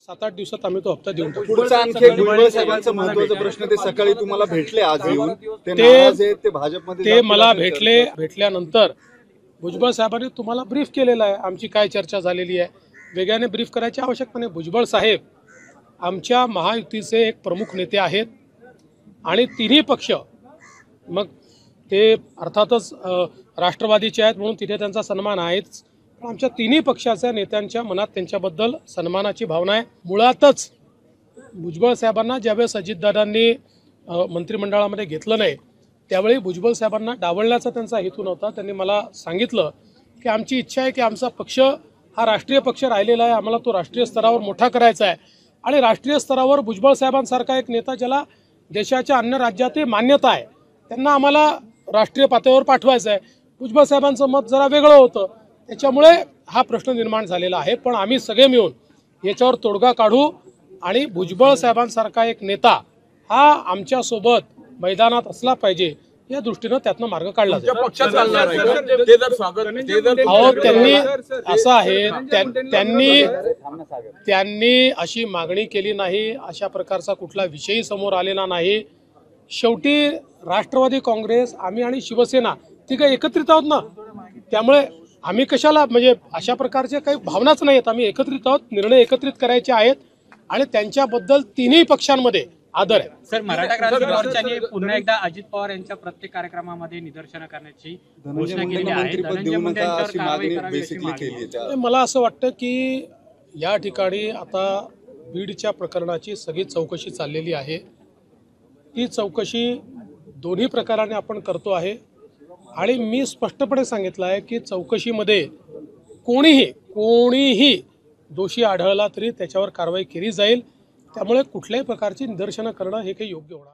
7-8 दिवसात आम्ही तो हप्ता देऊन टाकू। पुढचा आणखी एक भुजबळ साहेबांचा महत्त्वाचा प्रश्न, ते सकाळी तुम्हाला भेटले आज येऊन, ते नाराज आहेत, ते भाजपमध्ये ते मला भेटल्यानंतर भुजबळ साहेबांनी तुम्हाला ब्रीफ केलेला आहे, आमची काय चर्चा झालेली आहे, वेगळ्याने ब्रीफ करायची आवश्यकता नाही। भुजबळ साहेब आमच्या महायुतीचे एक प्रमुख नेते आहेत आणि तिन्ही पक्ष, मग ते अर्थातच राष्ट्रवादीचे आहेत म्हणून तिथे त्यांचा सन्मान आहेच, पण आमच्या तिन्ही पक्षाच्या नेत्यांच्या मनात त्यांच्याबद्दल सन्मानाची भावना आहे। मुळातच भुजबळ साहेबांना ज्यावेळेस अजितदादांनी मंत्रिमंडळामध्ये घेतलं नाही त्यावेळी भुजबळ साहेबांना डावलण्याचा त्यांचा हेतू नव्हता। त्यांनी मला सांगितलं की आमची इच्छा आहे की आमचा पक्ष हा राष्ट्रीय पक्ष राहिलेला आहे, आम्हाला तो राष्ट्रीय स्तरावर मोठा करायचा आहे आणि राष्ट्रीय स्तरावर भुजबळ साहेबांसारखा एक नेता ज्याला देशाच्या अन्य राज्यातही मान्यता आहे त्यांना आम्हाला राष्ट्रीय पातळीवर पाठवायचं आहे। भुजबळ साहेबांचं मत जरा वेगळं होतं, त्याच्यामुळे हा प्रश्न निर्माण झालेला आहे। पण आम्ही सगळे मिळून याच्यावर तोडगा काढू आणि भुजबळ साहेबांसारखा एक नेता हा आमच्यासोबत मैदानात असला पाहिजे या दृष्टीनं त्यातनं मार्ग काढला जाईल। त्यांनी असं आहे, त्यांनी अशी मागणी केली नाही, अशा प्रकारचा कुठला विषयही समोर आलेला नाही। शेवटी राष्ट्रवादी काँग्रेस, आम्ही आणि शिवसेना तिघं एकत्रित आहोत ना, त्यामुळे आम्ही कशाला म्हणजे अशा प्रकारचे काही भावनाच नाहीत, आम्ही एकत्रित आहोत, निर्णय एकत्रित करायचे आहेत आणि त्यांच्याबद्दल तिन्ही पक्षांमध्ये आदर आहे। सर, मराठा क्रांती मोर्चाने पुन्हा एकदा अजित पवार यांच्या प्रत्येक कार्यक्रमामध्ये निदर्शनं करण्याची घोषणा केली आहे। धनंजय मुंडे यांच्यावर कारवाई करावी अशी मागणी आहे। मला असं वाटतं की या ठिकाणी आता बीडच्या प्रकरणाची सगळी चौकशी चाललेली आहे, ती चौकशी दोन्ही प्रकाराने आपण करतो आहे आणि मी स्पष्टपणे सांगितलं आहे की चौकशीमध्ये कोणीही दोषी आढळला तरी त्याच्यावर कारवाई केली जाईल, त्यामुळे कुठल्याही प्रकारची निदर्शनं करणं हे काही योग्य होणार